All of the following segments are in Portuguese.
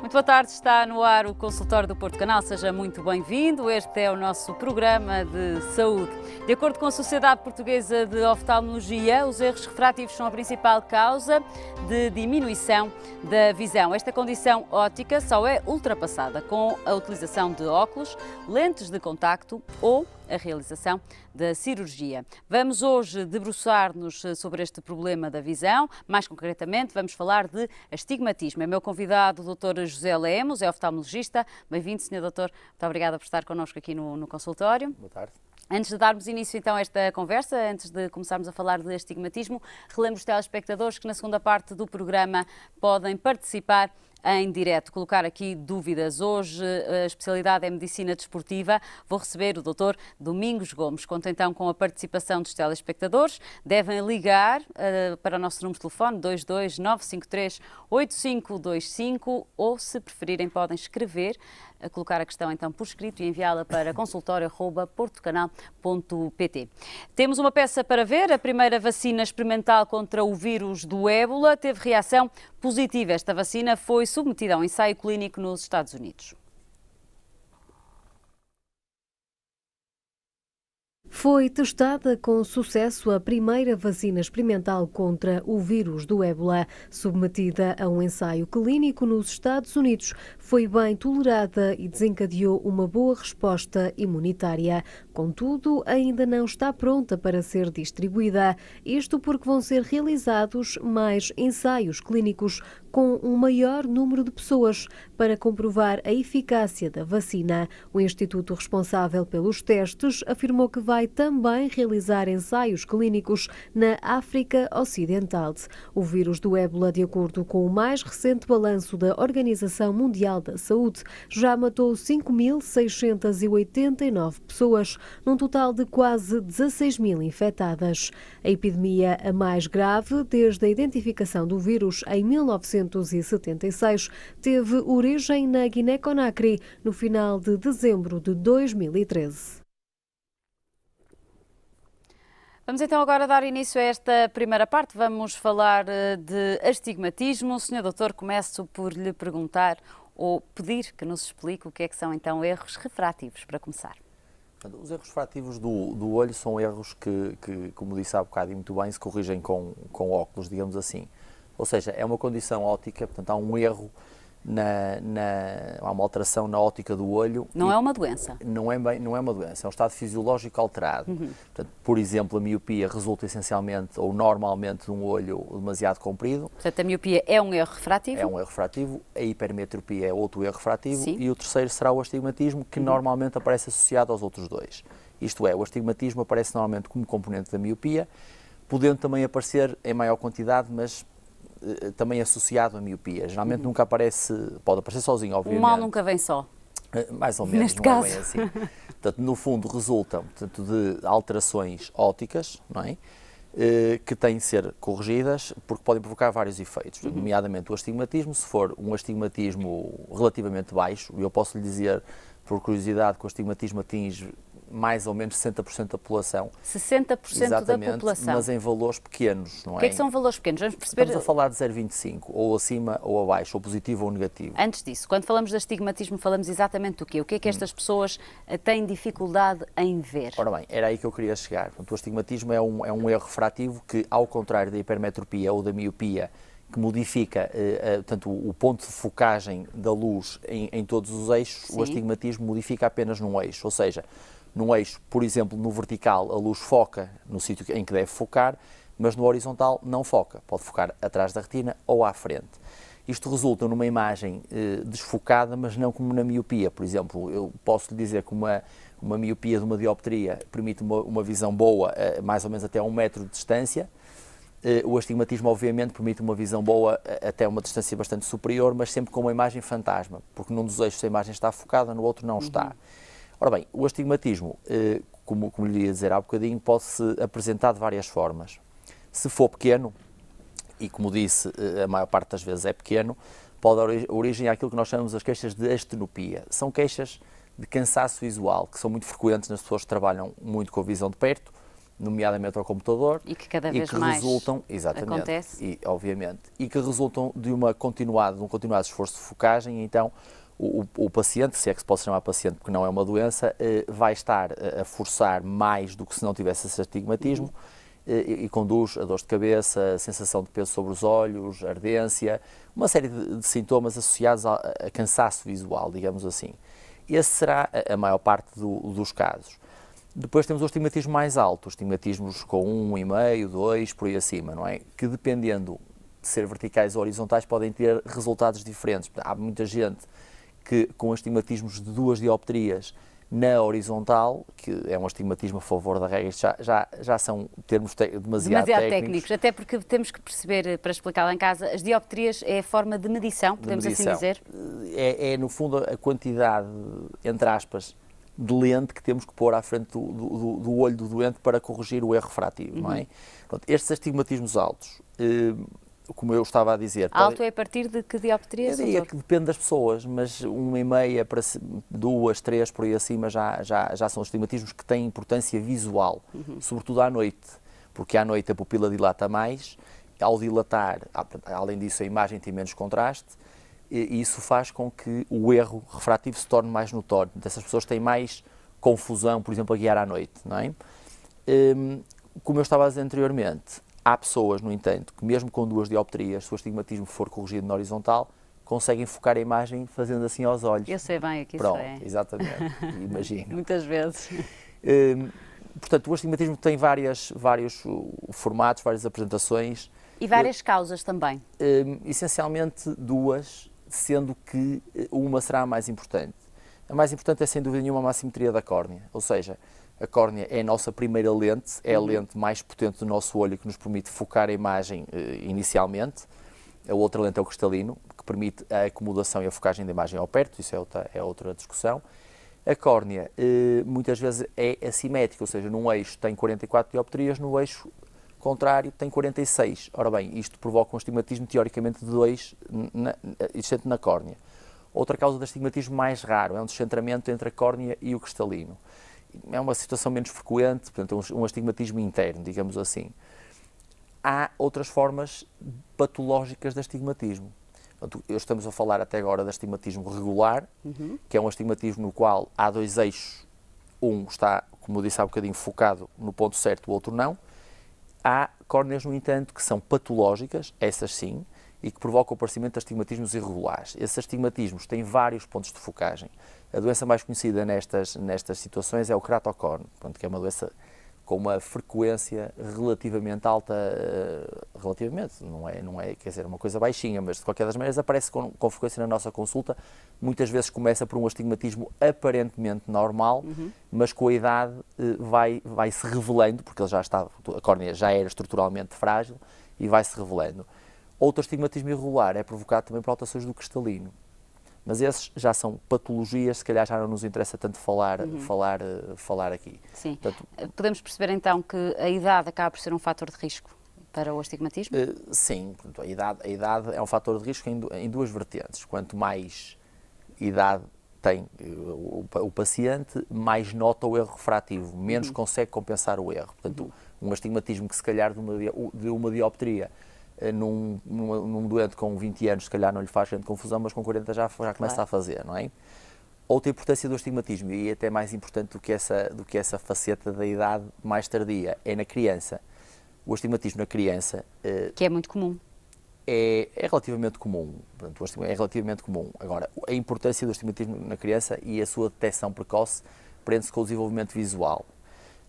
Muito boa tarde, está no ar o consultório do Porto Canal, seja muito bem-vindo. Este é o nosso programa de saúde. De acordo com a Sociedade Portuguesa de Oftalmologia, os erros refrativos são a principal causa de diminuição da visão. Esta condição óptica só é ultrapassada com a utilização de óculos, lentes de contacto ou a realização da cirurgia. Vamos hoje debruçar-nos sobre este problema da visão. Mais concretamente, vamos falar de astigmatismo. É meu convidado o Dr. José Lemos, é oftalmologista. Bem-vindo, Sr. Doutor. Muito obrigada por estar connosco aqui no consultório. Boa tarde. Antes de darmos início então a esta conversa, antes de começarmos a falar de astigmatismo, relembro os telespectadores que na segunda parte do programa podem participar em direto, colocar aqui dúvidas. Hoje a especialidade é Medicina Desportiva. Vou receber o Dr. Domingos Gomes. Conto então com a participação dos telespectadores. Devem ligar para o nosso número de telefone 22 953 8525 ou, se preferirem, podem escrever, colocar a questão então por escrito e enviá-la para consultório@portocanal.pt. Temos uma peça para ver. A primeira vacina experimental contra o vírus do ébola teve reação positiva. Esta vacina foi submetida a um ensaio clínico nos Estados Unidos. Foi testada com sucesso a primeira vacina experimental contra o vírus do ébola, submetida a um ensaio clínico nos Estados Unidos. Foi bem tolerada e desencadeou uma boa resposta imunitária. Contudo, ainda não está pronta para ser distribuída. Isto porque vão ser realizados mais ensaios clínicos com um maior número de pessoas para comprovar a eficácia da vacina. O instituto responsável pelos testes afirmou que vai também realizar ensaios clínicos na África Ocidental. O vírus do ébola, de acordo com o mais recente balanço da Organização Mundial da Saúde, já matou 5.689 pessoas, num total de quase 16.000 infectadas. A epidemia a mais grave desde a identificação do vírus em 1976 teve origem na Guiné-Conakry no final de dezembro de 2013. Vamos então agora dar início a esta primeira parte. Vamos falar de astigmatismo. Sr. Doutor, começo por lhe perguntar ou pedir que nos explique o que é que são então erros refrativos, para começar. Os erros refrativos do olho são erros que, como disse há bocado e muito bem, se corrigem com óculos, digamos assim. Ou seja, é uma condição óptica, portanto há um erro, há uma alteração na óptica do olho. Não é uma doença? Não é uma doença, é um estado fisiológico alterado. Portanto, por exemplo, a miopia resulta essencialmente ou normalmente de um olho demasiado comprido. Portanto, a miopia é um erro refrativo? É um erro refrativo, a hipermetropia é outro erro refrativo. Sim. E o terceiro será o astigmatismo, que normalmente aparece associado aos outros dois. Isto é, o astigmatismo aparece normalmente como componente da miopia, podendo também aparecer em maior quantidade, mas também associado à miopia. Geralmente nunca aparece, pode aparecer sozinho, obviamente. O mal nunca vem só. Mais ou menos, Neste não caso. é bem assim. Portanto, no fundo, resultam de alterações ópticas, não é? Que têm de ser corrigidas porque podem provocar vários efeitos, nomeadamente o astigmatismo. Se for um astigmatismo relativamente baixo, eu posso lhe dizer, por curiosidade, que o astigmatismo atinge mais ou menos 60% da população. 60% Exatamente, da população. mas em valores pequenos, não é? O que é que são valores pequenos? Vamos perceber. Estamos a falar de 0,25, ou acima ou abaixo, ou positivo ou negativo. Antes disso, quando falamos de astigmatismo, falamos exatamente do quê? O que é que estas pessoas têm dificuldade em ver? Ora bem, era aí que eu queria chegar. Portanto, o astigmatismo é um erro refrativo que, ao contrário da hipermetropia ou da miopia, que modifica portanto, o ponto de focagem da luz em todos os eixos, Sim. O astigmatismo modifica apenas num eixo, ou seja, num eixo, por exemplo, no vertical, a luz foca no sítio em que deve focar, mas no horizontal não foca, pode focar atrás da retina ou à frente. Isto resulta numa imagem desfocada, mas não como na miopia. Por exemplo, eu posso lhe dizer que uma miopia de uma dioptria permite uma visão boa, mais ou menos até a 1 metro de distância. O astigmatismo, obviamente, permite uma visão boa até uma distância bastante superior, mas sempre com uma imagem fantasma, porque num dos eixos a imagem está focada, no outro não está. Ora bem, o astigmatismo, como lhe ia dizer há bocadinho, pode-se apresentar de várias formas. Se for pequeno, e como disse, a maior parte das vezes é pequeno, pode dar origem àquilo que nós chamamos as queixas de astenopia. São queixas de cansaço visual, que são muito frequentes nas pessoas que trabalham muito com a visão de perto, nomeadamente ao computador, e que cada vez mais resultam, exatamente, acontece. e, obviamente, e que resultam de um continuado esforço de focagem. Então, o paciente, se é que se pode chamar paciente porque não é uma doença, vai estar a forçar mais do que se não tivesse esse astigmatismo, e conduz a dor de cabeça, a sensação de peso sobre os olhos, ardência, uma série de sintomas associados a cansaço visual, digamos assim. Esse será a maior parte dos casos. Depois temos o astigmatismo mais alto, os astigmatismos com 1,5, 2, por aí acima, não é? Que dependendo de ser verticais ou horizontais podem ter resultados diferentes. Há muita gente que com astigmatismos de 2 dioptrias na horizontal, que é um astigmatismo a favor da regra, já são termos demasiado técnicos. Até porque temos que perceber, para explicar lá em casa, as dioptrias é a forma de medição, podemos assim dizer? É, no fundo, a quantidade, entre aspas, de lente que temos que pôr à frente do olho do doente para corrigir o erro refrativo, não é? Pronto, estes astigmatismos altos, como eu estava a dizer... Alto é a partir de que dioptrias? Eu diria que depende das pessoas, mas 1,5 para 2, 3, por aí acima já são astigmatismos que têm importância visual, sobretudo à noite, porque à noite a pupila dilata mais, ao dilatar, além disso a imagem tem menos contraste, e isso faz com que o erro refrativo se torne mais notório. Essas pessoas têm mais confusão, por exemplo, a guiar à noite, não é? Como eu estava a dizer anteriormente, há pessoas, no entanto, que mesmo com 2 dioptrias, se o astigmatismo for corrigido na horizontal, conseguem focar a imagem fazendo assim aos olhos. Eu sei bem aqui isso Pronto, é. Exatamente, imagino. Muitas vezes. Portanto, o astigmatismo tem vários formatos, várias apresentações. E várias causas também. Essencialmente 2, sendo que uma será a mais importante. A mais importante é, sem dúvida nenhuma, a assimetria da córnea, ou seja, a córnea é a nossa primeira lente, é a lente mais potente do nosso olho que nos permite focar a imagem inicialmente. A outra lente é o cristalino, que permite a acomodação e a focagem da imagem ao perto, isso é outra discussão. A córnea muitas vezes é assimétrica, ou seja, num eixo tem 44 dioptrias, no eixo contrário tem 46. Ora bem, isto provoca um astigmatismo teoricamente de 2 existente na córnea. Outra causa de astigmatismo mais raro é um descentramento entre a córnea e o cristalino. É uma situação menos frequente, portanto, um astigmatismo interno, digamos assim. Há outras formas patológicas de astigmatismo. Portanto, estamos a falar até agora de astigmatismo regular, que é um astigmatismo no qual há 2 eixos, um está, como eu disse há bocadinho, focado no ponto certo, o outro não. Há córneas, no entanto, que são patológicas, essas sim, e que provocam o aparecimento de astigmatismos irregulares. Esses astigmatismos têm vários pontos de focagem. A doença mais conhecida nestas situações é o queratocorne, que é uma doença com uma frequência relativamente alta, relativamente, não é, quer dizer, uma coisa baixinha, mas de qualquer das maneiras aparece com frequência na nossa consulta. Muitas vezes começa por um astigmatismo aparentemente normal, mas com a idade vai se revelando, porque a córnea já era estruturalmente frágil e vai se revelando. Outro astigmatismo irregular é provocado também por alterações do cristalino. Mas esses já são patologias, se calhar já não nos interessa tanto falar aqui. Sim. Portanto, podemos perceber então que a idade acaba por ser um fator de risco para o astigmatismo? Sim, portanto, a idade é um fator de risco em 2 vertentes. Quanto mais idade tem o paciente, mais nota o erro refrativo, menos consegue compensar o erro. Portanto, um astigmatismo que se calhar de uma dioptria num doente com 20 anos, se calhar não lhe faz grande confusão, mas com 40 já começa a fazer, não é? Outra importância do astigmatismo, e até mais importante do que essa faceta da idade mais tardia, é na criança. O astigmatismo na criança... que é muito comum. É relativamente comum. Portanto, é relativamente comum. Agora, a importância do astigmatismo na criança e a sua detecção precoce prende-se com o desenvolvimento visual.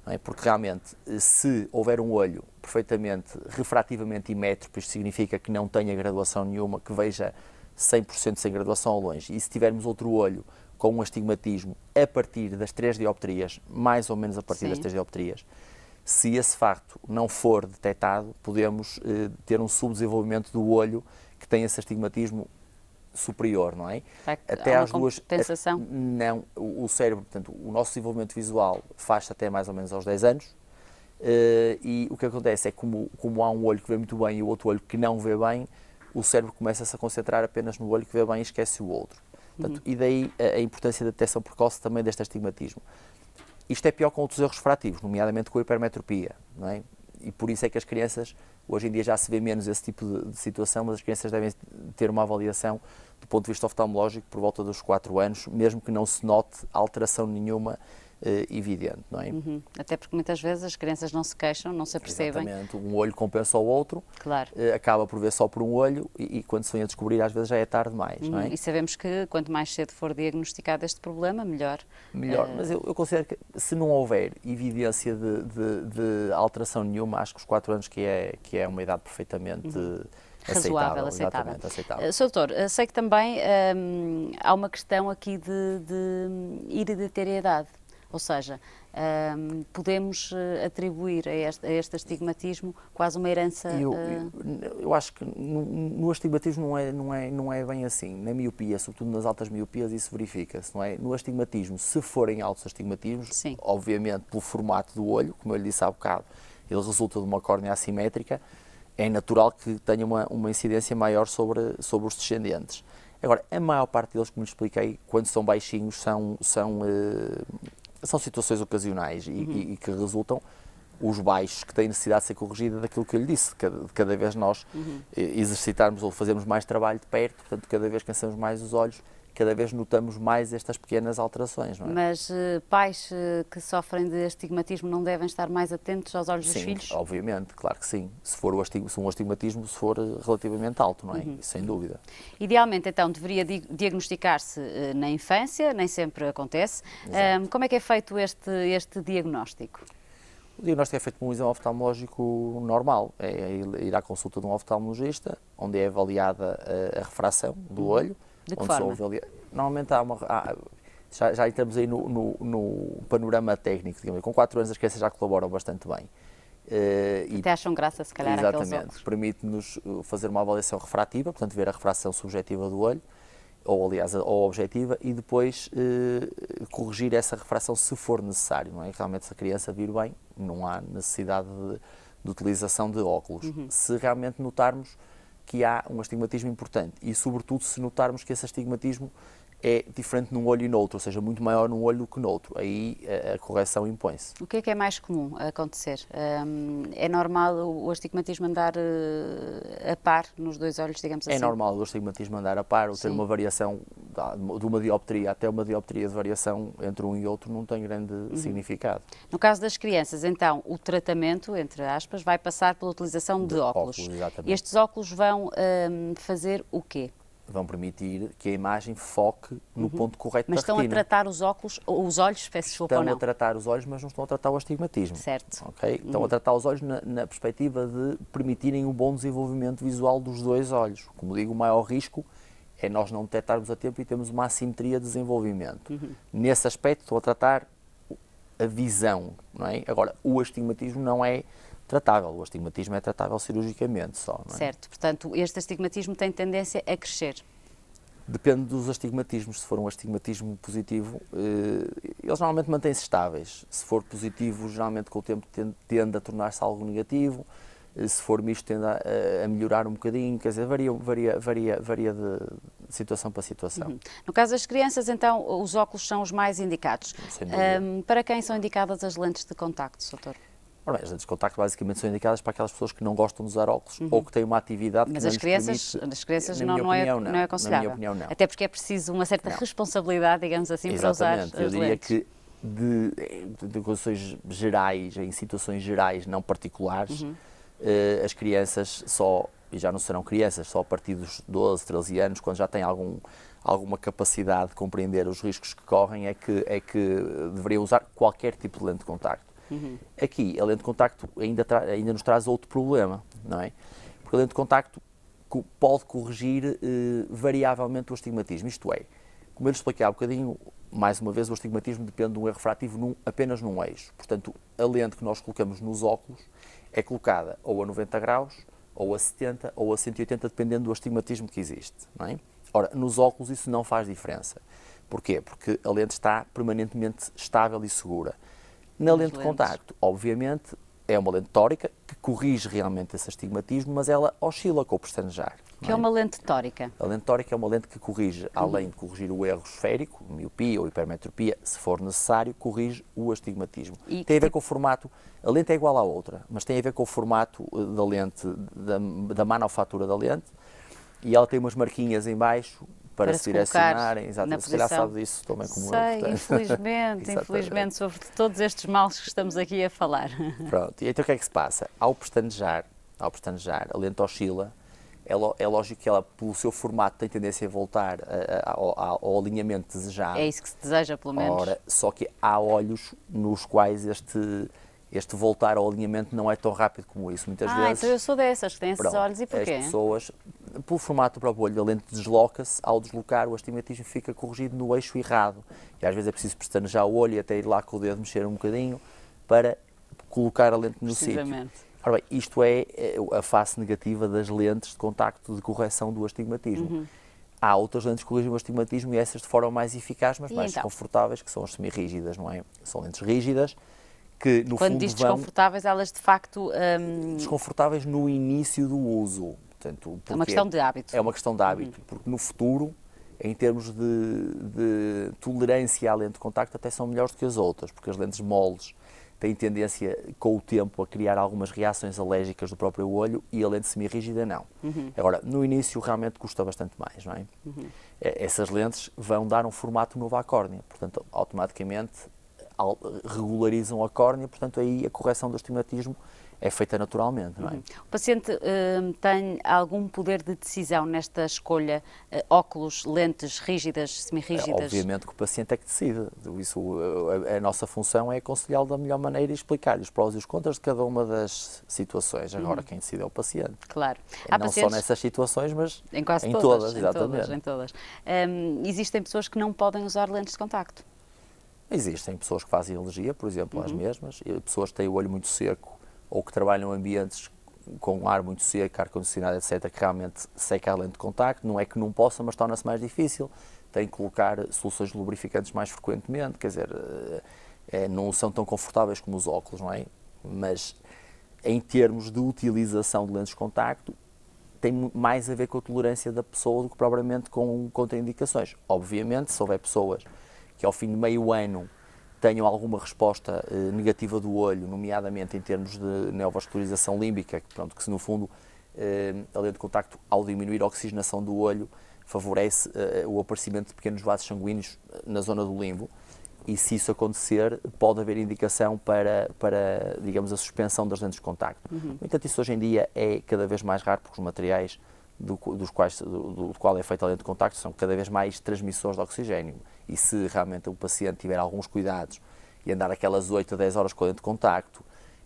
Não é? Porque realmente, se houver um olho perfeitamente refrativamente imétrico, isto significa que não tenha graduação nenhuma, que veja 100% sem graduação ao longe, e se tivermos outro olho com um astigmatismo a partir das 3 dioptrias, mais ou menos a partir das 3 dioptrias, se esse facto não for detectado, podemos ter um subdesenvolvimento do olho que tem esse astigmatismo superior, não é? Até às duas... compensação? Não, o cérebro, portanto, o nosso desenvolvimento visual faz-se até mais ou menos aos 10 anos, e o que acontece é que como há um olho que vê muito bem e o outro olho que não vê bem, o cérebro começa-se a concentrar apenas no olho que vê bem e esquece o outro. Portanto, e daí a importância da detecção precoce também deste astigmatismo. Isto é pior com outros erros refrativos, nomeadamente com a hipermetropia, não é? E por isso é que as crianças, hoje em dia já se vê menos esse tipo de situação, mas as crianças devem ter uma avaliação do ponto de vista oftalmológico por volta dos 4 anos, mesmo que não se note alteração nenhuma evidente, não é? Até porque muitas vezes as crianças não se queixam, não se apercebem. Exatamente, um olho compensa o outro, claro. Acaba por ver só por um olho e quando se vem a descobrir às vezes já é tarde demais, não é? E sabemos que quanto mais cedo for diagnosticado este problema, melhor. Mas eu considero que se não houver evidência de alteração nenhuma, acho que os 4 anos que é uma idade perfeitamente razoável, aceitável. Sr. Doutor, sei que também há uma questão aqui de hereditariedade. Ou seja, podemos atribuir a este astigmatismo quase uma herança... Eu acho que no astigmatismo não é bem assim. Na miopia, sobretudo nas altas miopias, isso verifica-se, não é? No astigmatismo, se forem altos astigmatismos, sim, obviamente pelo formato do olho, como eu lhe disse há bocado, ele resulta de uma córnea assimétrica, é natural que tenha uma incidência maior sobre os descendentes. Agora, a maior parte deles, como lhe expliquei, quando são baixinhos, são situações ocasionais e que resultam os baixos que têm necessidade de ser corrigida daquilo que eu lhe disse. Cada vez nós exercitarmos ou fazermos mais trabalho de perto, portanto, cada vez cansamos mais os olhos, cada vez notamos mais estas pequenas alterações, não é? Mas pais que sofrem de astigmatismo não devem estar mais atentos aos olhos dos filhos? Sim, obviamente, claro que sim. Se um astigmatismo for relativamente alto, não é? Sem dúvida. Idealmente, então, deveria diagnosticar-se na infância, nem sempre acontece. Como é que é feito este diagnóstico? O diagnóstico é feito por um exame oftalmológico normal. É ir à consulta de um oftalmologista, onde é avaliada a refração do olho. De que forma? Normalmente já entramos aí no panorama técnico, digamos. Com 4 anos as crianças já colaboram bastante bem. Até acham graça, se calhar, àqueles óculos. Exatamente. Permite-nos fazer uma avaliação refrativa, portanto, ver a refração subjetiva do olho, ou aliás, ou objetiva, e depois corrigir essa refração se for necessário, não é? Realmente, se a criança vir bem, não há necessidade de utilização de óculos. Se realmente notarmos que há um astigmatismo importante e, sobretudo, se notarmos que esse astigmatismo é diferente num olho e noutro, ou seja, muito maior num olho do que noutro, aí a correção impõe-se. O que é mais comum a acontecer? É normal o astigmatismo andar a par nos dois olhos, digamos assim? É normal o astigmatismo andar a par, ou ter uma variação de uma dioptria até uma dioptria de variação entre um e outro não tem grande significado. No caso das crianças, então, o tratamento, entre aspas, vai passar pela utilização de óculos. Exatamente. Estes óculos vão fazer o quê? Vão permitir que a imagem foque no ponto correto da retina. Mas estão a tratar os óculos, ou os olhos, peço desculpa ou não? Estão a tratar os olhos, mas não estão a tratar o astigmatismo. Certo. Okay? Estão a tratar os olhos na perspectiva de permitirem um bom desenvolvimento visual dos dois olhos. Como digo, o maior risco é nós não detectarmos a tempo e temos uma assimetria de desenvolvimento. Nesse aspecto, estão a tratar a visão, não é? Agora, o astigmatismo não é tratável. O astigmatismo é tratável cirurgicamente só, não é? Certo. Portanto, este astigmatismo tem tendência a crescer. Depende dos astigmatismos. Se for um astigmatismo positivo, eles normalmente mantêm-se estáveis. Se for positivo, geralmente com o tempo tende a tornar-se algo negativo. Se for misto, tende a melhorar um bocadinho. Quer dizer, varia de situação para situação. No caso das crianças, então, os óculos são os mais indicados. Para quem são indicadas as lentes de contacto, doutor? Ora bem, as lentes de contacto basicamente são indicadas para aquelas pessoas que não gostam de usar óculos ou que têm uma atividade que mas não as crianças, permite, as crianças não é aconselhável. Na minha opinião, não. Até porque é preciso uma certa responsabilidade, digamos assim, para usar as lentes. Eu diria que de condições gerais, em situações gerais não particulares, as crianças e já não serão crianças, só a partir dos 12, 13 anos, quando já têm alguma capacidade de compreender os riscos que correm, é que deveriam usar qualquer tipo de lente de contacto. Aqui, a lente de contacto ainda nos traz outro problema, não é? Porque a lente de contacto pode corrigir variavelmente o astigmatismo, isto é, como eu lhe expliquei há um bocadinho, mais uma vez, o astigmatismo depende de um erro refrativo apenas num eixo. Portanto, a lente que nós colocamos nos óculos é colocada ou a 90 graus, ou a 70, ou a 180, dependendo do astigmatismo que existe, não é? Ora, nos óculos isso não faz diferença. Porquê? Porque a lente está permanentemente estável e segura. Na lente de contacto, obviamente, é uma lente tórica que corrige realmente esse astigmatismo, mas ela oscila com o pestanejar. Que é uma lente tórica? A lente tórica é uma lente que corrige, além de corrigir o erro esférico, miopia ou hipermetropia, se for necessário, corrige o astigmatismo. E tem a ver com o formato, a lente é igual à outra, mas tem a ver com o formato da lente, da manufatura da lente, e ela tem umas marquinhas em baixo para se direcionarem. Exatamente. Se calhar sabe disso também como eu. Infelizmente, sobre todos estes males que estamos aqui a falar. Pronto, e então o que é que se passa? Ao pestanejar, a lente oscila. É lógico que ela, pelo seu formato, tem tendência a voltar ao alinhamento desejado. É isso que se deseja, pelo menos. Ora, só que há olhos nos quais este voltar ao alinhamento não é tão rápido como isso. Muitas vezes... então eu sou dessas que têm esses olhos, e porquê? As pessoas, pelo formato do próprio olho, a lente desloca-se, ao deslocar o astigmatismo fica corrigido no eixo errado. E às vezes é preciso pestanejar o olho e até ir lá com o dedo mexer um bocadinho para colocar a lente no sítio. Ora bem, isto é a face negativa das lentes de contacto de correção do astigmatismo. Há outras lentes que corrigem o astigmatismo e essas de forma mais eficaz, mas mais confortáveis, que são as semi-rígidas, não é? São lentes rígidas que, no Quando fundo, diz desconfortáveis, elas de facto... Desconfortáveis no início do uso. Portanto, é uma questão de hábito. É uma questão de hábito, porque no futuro, em termos de tolerância à lente de contacto, até são melhores do que as outras, porque as lentes moles têm tendência, com o tempo, a criar algumas reações alérgicas do próprio olho e a lente semi-rígida não. Agora, no início realmente custa bastante mais, não é? Essas lentes vão dar um formato novo à córnea, portanto, automaticamente regularizam a córnea, portanto, aí a correção do astigmatismo é feita naturalmente, não é? O paciente tem algum poder de decisão nesta escolha, óculos, lentes rígidas, semi-rígidas? Obviamente que o paciente é que decide. Isso, a nossa função é aconselhá-lo da melhor maneira e explicar-lhe os prós e os contras de cada uma das situações. Agora, quem decide é o paciente. Claro. Não só nessas situações, mas em quase todas, exatamente. Em todas. Existem pessoas que não podem usar lentes de contacto? Existem pessoas que fazem alergia, por exemplo, às mesmas, e pessoas que têm o olho muito seco ou que trabalham em ambientes com ar muito seco, ar-condicionado, etc., que realmente seca a lente de contacto. Não é que não possa, mas torna-se mais difícil. Tem que colocar soluções lubrificantes mais frequentemente, quer dizer, não são tão confortáveis como os óculos, não é? Mas em termos de utilização de lentes de contacto, tem mais a ver com a tolerância da pessoa do que propriamente com contraindicações. Obviamente, se houver pessoas que ao fim de meio ano tenham alguma resposta negativa do olho, nomeadamente em termos de neovascularização límbica, que se no fundo a lente de contacto, ao diminuir a oxigenação do olho, favorece o aparecimento de pequenos vasos sanguíneos na zona do limbo, e se isso acontecer, pode haver indicação para digamos, a suspensão das lentes de contacto. No entanto, isso hoje em dia é cada vez mais raro, porque os materiais do qual é feita a lente de contacto são cada vez mais transmissores de oxigênio. E se realmente o paciente tiver alguns cuidados e andar aquelas 8 a 10 horas com a lente de contacto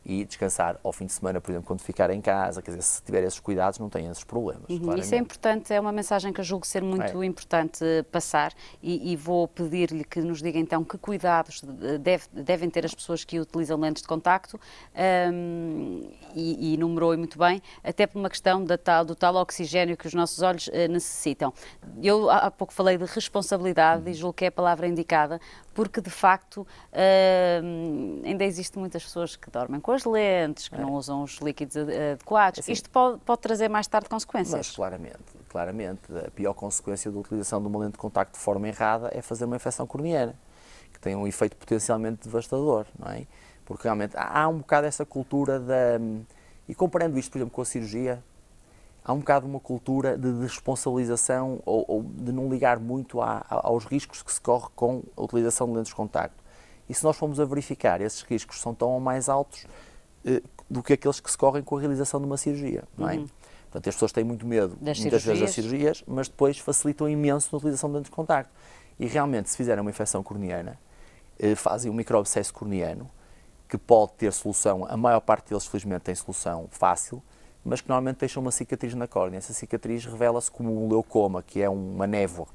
e descansar ao fim de semana, por exemplo, quando ficar em casa, quer dizer, se tiver esses cuidados, não tem esses problemas. Isso é importante, é uma mensagem que eu julgo ser muito importante passar, e vou pedir-lhe que nos diga então que cuidados devem ter as pessoas que utilizam lentes de contacto, e enumerou muito bem, até por uma questão do tal oxigênio que os nossos olhos necessitam. Eu há pouco falei de responsabilidade e julgo que é a palavra indicada, porque de facto ainda existem muitas pessoas que dormem com as lentes, que não usam os líquidos adequados. Assim, isto pode trazer mais tarde consequências. Mas claramente, a pior consequência da utilização de uma lente de contacto de forma errada é fazer uma infecção corneana, que tem um efeito potencialmente devastador, não é? Porque realmente há um bocado essa cultura e comparando isto, por exemplo, com a cirurgia, há um bocado uma cultura de responsabilização ou de não ligar muito aos riscos que se corre com a utilização de lentes de contacto. E se nós formos a verificar, esses riscos são tão mais altos do que aqueles que se correm com a realização de uma cirurgia, não é? Portanto, as pessoas têm muito medo, muitas vezes, das cirurgias, mas depois facilitam imenso na utilização de lentes de contacto. E realmente, se fizerem uma infecção corneana, fazem um microabscesso corneano, que pode ter solução, a maior parte deles, felizmente, tem solução fácil, mas que normalmente deixam uma cicatriz na córnea. Essa cicatriz revela-se como um leucoma, que é uma névoa.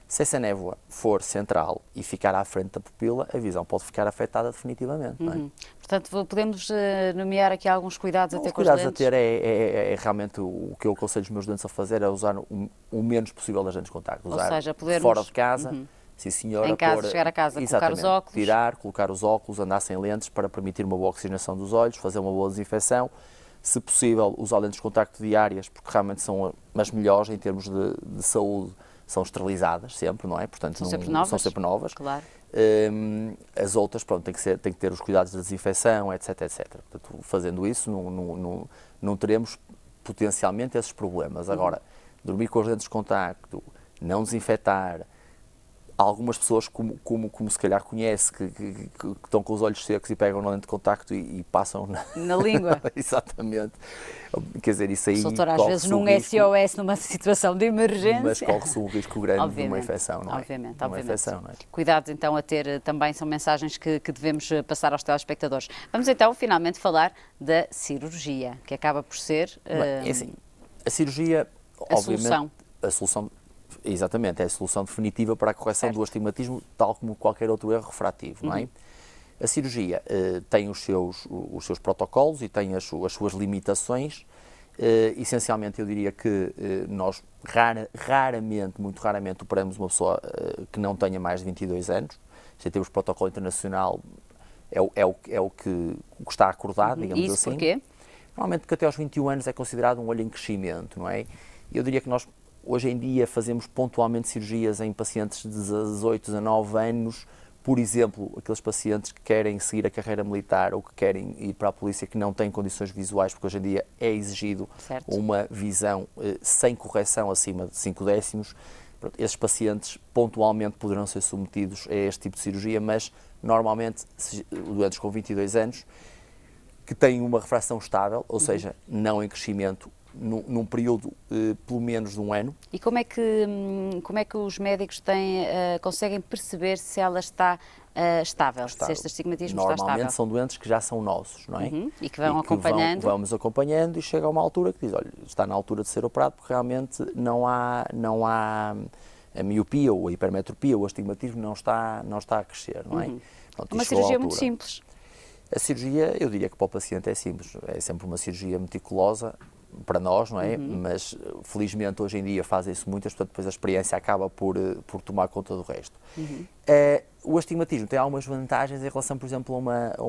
Se essa névoa for central e ficar à frente da pupila, a visão pode ficar afetada definitivamente. Não é? Portanto, podemos nomear aqui alguns cuidados a ter com as lentes? lentes? Os cuidados a ter é realmente o que eu aconselho os meus doentes a fazer, é usar o menos possível das lentes de contacto. Usar seja, fora de casa, sim senhora, em casa, chegar a casa, colocar os óculos. Tirar, colocar os óculos, andar sem lentes para permitir uma boa oxigenação dos olhos, fazer uma boa desinfecção. Se possível, usar lentes de contacto diárias, porque realmente são as melhores em termos de saúde, são esterilizadas sempre, não é? Portanto, são sempre novas. São sempre novas. Claro. As outras, pronto, tem que ter os cuidados da desinfecção, etc, etc. Portanto, fazendo isso, não teremos potencialmente esses problemas. Agora, dormir com as lentes de contacto, não desinfetar. Algumas pessoas, como se calhar conhece, que estão com os olhos secos e pegam na lente de contacto e passam na língua. Exatamente. Quer dizer, isso aí. Doutor, às vezes num SOS, numa situação de emergência. Mas corre-se um risco grande de uma infecção, não é? Obviamente. Infecção, não é? Cuidados então a ter também são mensagens que devemos passar aos telespectadores. Vamos então finalmente falar da cirurgia, que acaba por ser. É assim, a cirurgia, a obviamente. Solução. A solução. Exatamente, é a solução definitiva para a correção do astigmatismo, tal como qualquer outro erro refrativo, não é? A cirurgia tem os seus protocolos e tem as suas limitações. Essencialmente, eu diria que nós raramente, muito raramente, operamos uma pessoa que não tenha mais de 22 anos. Já temos protocolo internacional, é o que está acordado, digamos assim. Isso porquê? Normalmente porque até aos 21 anos é considerado um olho em crescimento, não é? Eu diria que nós hoje em dia fazemos pontualmente cirurgias em pacientes de 18, 19 anos, por exemplo, aqueles pacientes que querem seguir a carreira militar ou que querem ir para a polícia que não têm condições visuais, porque hoje em dia é exigido uma visão sem correção acima de 5 décimos. Esses pacientes pontualmente poderão ser submetidos a este tipo de cirurgia, mas normalmente doentes com 22 anos que têm uma refração estável, ou seja, não em crescimento, num período pelo menos de um ano. E como é que os médicos conseguem perceber se ela está estável, se este astigmatismo está estável? Normalmente são doentes que já são nossos, não é? E que vão acompanhando. Vamos acompanhando e chega a uma altura que diz, olha, está na altura de ser operado porque realmente não há a miopia ou a hipermetropia, o astigmatismo não está a crescer, não é? Pronto, uma cirurgia muito simples. A cirurgia, eu diria que para o paciente é simples, é sempre uma cirurgia meticulosa, para nós, não é? Mas felizmente hoje em dia fazem-se muitas, portanto depois a experiência acaba por tomar conta do resto. O astigmatismo tem algumas vantagens em relação, por exemplo, a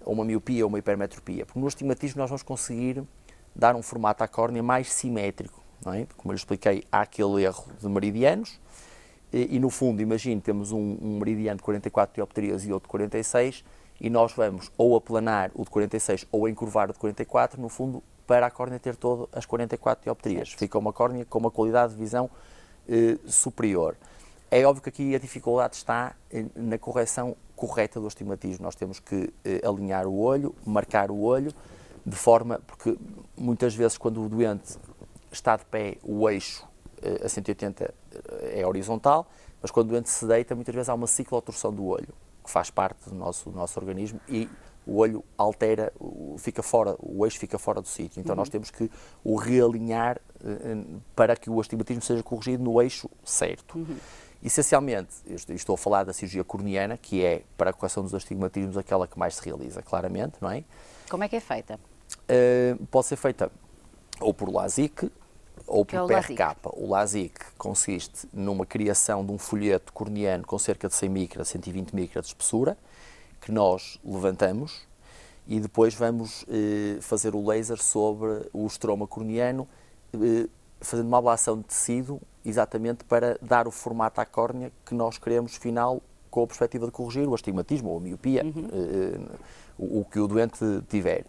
uma miopia ou uma hipermetropia, porque no astigmatismo nós vamos conseguir dar um formato à córnea mais simétrico, não é? Como eu lhe expliquei, há aquele erro de meridianos e no fundo, imagine, temos um meridiano de 44 dioptrias e outro de 46 e nós vamos ou aplanar o de 46 ou encurvar o de 44, no fundo, para a córnea ter todas as 44 dioptrias. Fica uma córnea com uma qualidade de visão superior. É óbvio que aqui a dificuldade está na correção correta do astigmatismo. Nós temos que alinhar o olho, marcar o olho, de forma, porque muitas vezes quando o doente está de pé, o eixo a 180 é horizontal, mas quando o doente se deita, muitas vezes há uma ciclotorção do olho, que faz parte do nosso organismo e o olho altera, o eixo fica fora do sítio. Então nós temos que o realinhar para que o astigmatismo seja corrigido no eixo certo. Essencialmente, eu estou a falar da cirurgia corneana, que é, para a correção dos astigmatismos, aquela que mais se realiza, claramente, não é? Como é que é feita? Pode ser feita ou por LASIK ou por PRK. O LASIK consiste numa criação de um folheto corneano com cerca de 100 micras, 120 micras de espessura, que nós levantamos e depois vamos fazer o laser sobre o estroma corneano, fazendo uma ablação de tecido exatamente para dar o formato à córnea que nós queremos final com a perspectiva de corrigir o astigmatismo ou a miopia, o que o doente tiver.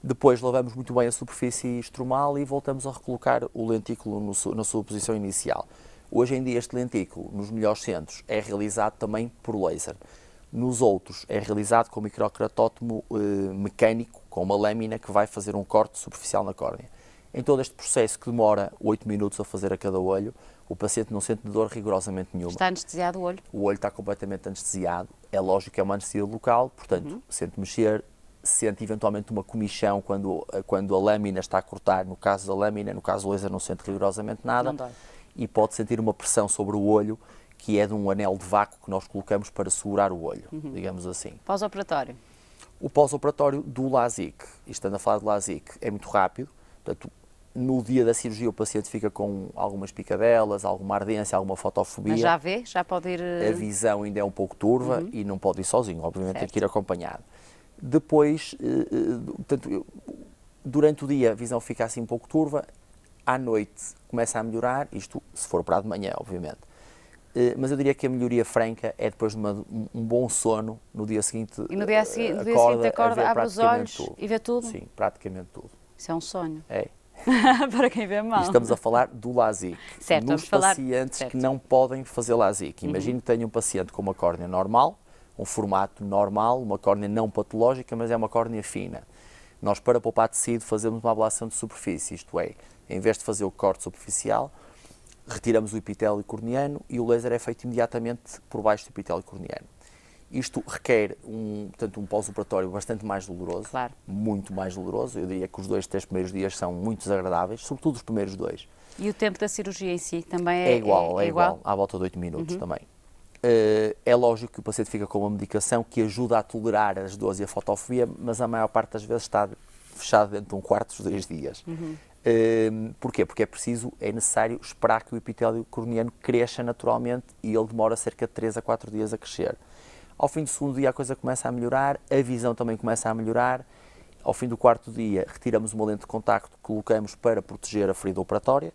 Depois lavamos muito bem a superfície estromal e voltamos a recolocar o lentículo na sua posição inicial. Hoje em dia este lentículo, nos melhores centros, é realizado também por laser. Nos outros é realizado com microceratótomo mecânico, com uma lâmina que vai fazer um corte superficial na córnea. Em todo este processo, que demora 8 minutos a fazer a cada olho, o paciente não sente dor rigorosamente nenhuma. Está anestesiado o olho? O olho está completamente anestesiado. É lógico que é uma anestesia local, portanto, sente mexer, sente eventualmente uma comichão quando a lâmina está a cortar. No caso da lâmina, no caso do laser, não sente rigorosamente nada. Não dói. E pode sentir uma pressão sobre o olho, que é de um anel de vácuo que nós colocamos para segurar o olho, digamos assim. Pós-operatório? O pós-operatório do LASIK, estando a falar de LASIK, é muito rápido, portanto, No dia da cirurgia o paciente fica com algumas picadelas, alguma ardência, alguma fotofobia. Mas já vê? Já pode ir... A visão ainda é um pouco turva e não pode ir sozinho, obviamente tem que ir acompanhado. Depois, portanto, durante o dia a visão fica assim um pouco turva, à noite começa a melhorar, isto se for para de manhã, obviamente. Mas eu diria que a melhoria franca é depois de um bom sono, no dia seguinte, e no dia seguinte acorda, abre os olhos tudo. E vê tudo? Sim, praticamente tudo. Isso é um sonho. É. Para quem vê mal. E estamos a falar do LASIK. Certo, nos pacientes que não podem fazer LASIK. Imagine que tenha um paciente com uma córnea normal, um formato normal, uma córnea não patológica, mas é uma córnea fina. Nós, para poupar tecido, fazemos uma ablação de superfície, isto é, em vez de fazer o corte superficial, retiramos o epitélio corneano e o laser é feito imediatamente por baixo do epitélio corneano. Isto requer portanto, um pós-operatório bastante mais doloroso, claro. Muito mais doloroso. Eu diria que os 2-3 primeiros dias são muito desagradáveis, sobretudo os primeiros 2. E o tempo da cirurgia em si também é igual, à volta de 8 minutos também. É lógico que o paciente fica com uma medicação que ajuda a tolerar as dores e a fotofobia, mas a maior parte das vezes está fechado dentro de um quarto dos 2 dias. Porquê? Porque é necessário esperar que o epitélio corneano cresça naturalmente e ele demora cerca de 3 a 4 dias a crescer. Ao fim do segundo dia a coisa começa a melhorar, a visão também começa a melhorar. Ao fim do quarto dia retiramos uma lente de contacto, colocamos para proteger a ferida operatória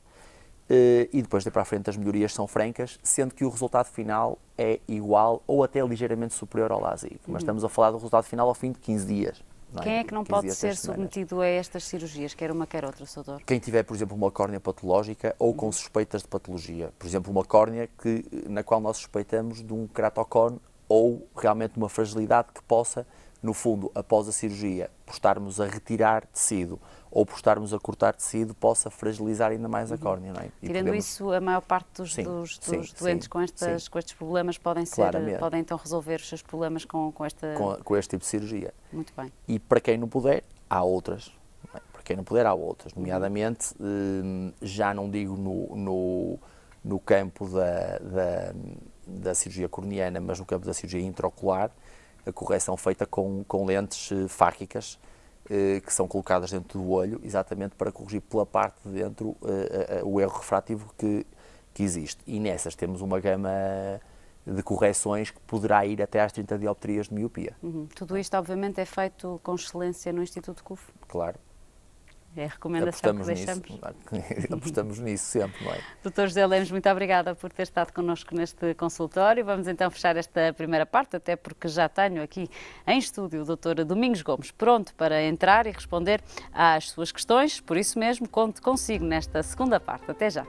e depois daí para a frente as melhorias são francas, sendo que o resultado final é igual ou até ligeiramente superior ao LASIK. Mas estamos a falar do resultado final ao fim de 15 dias. Quem é que não pode ser submetido a estas cirurgias, quer uma quer outra, Sr. Doutor? Quem tiver, por exemplo, uma córnea patológica ou com suspeitas de patologia. Por exemplo, uma córnea na qual nós suspeitamos de um queratocone ou realmente uma fragilidade que possa, no fundo, após a cirurgia, por estarmos a retirar tecido ou por estarmos a cortar tecido, possa fragilizar ainda mais a córnea. Não é? Tirando isso, a maior parte dos doentes com estes problemas podem então resolver os seus problemas com este tipo de cirurgia. Muito bem. E para quem não puder, há outras. Não é? Para quem não puder, há outras. Nomeadamente, já não digo no campo da cirurgia corneana, mas no campo da cirurgia intraocular, a correção feita com lentes fárquicas que são colocadas dentro do olho, exatamente para corrigir pela parte de dentro o erro refrativo que existe. E nessas temos uma gama de correções que poderá ir até às 30 dioptrias de miopia. Tudo isto, obviamente, é feito com excelência no Instituto CUF? Claro. É a recomendação que deixamos. Apostamos nisso sempre, não é? Dr. José Lemos, muito obrigada por ter estado connosco neste consultório. Vamos então fechar esta primeira parte, até porque já tenho aqui em estúdio o Dr. Domingos Gomes pronto para entrar e responder às suas questões. Por isso mesmo, conto consigo nesta segunda parte. Até já.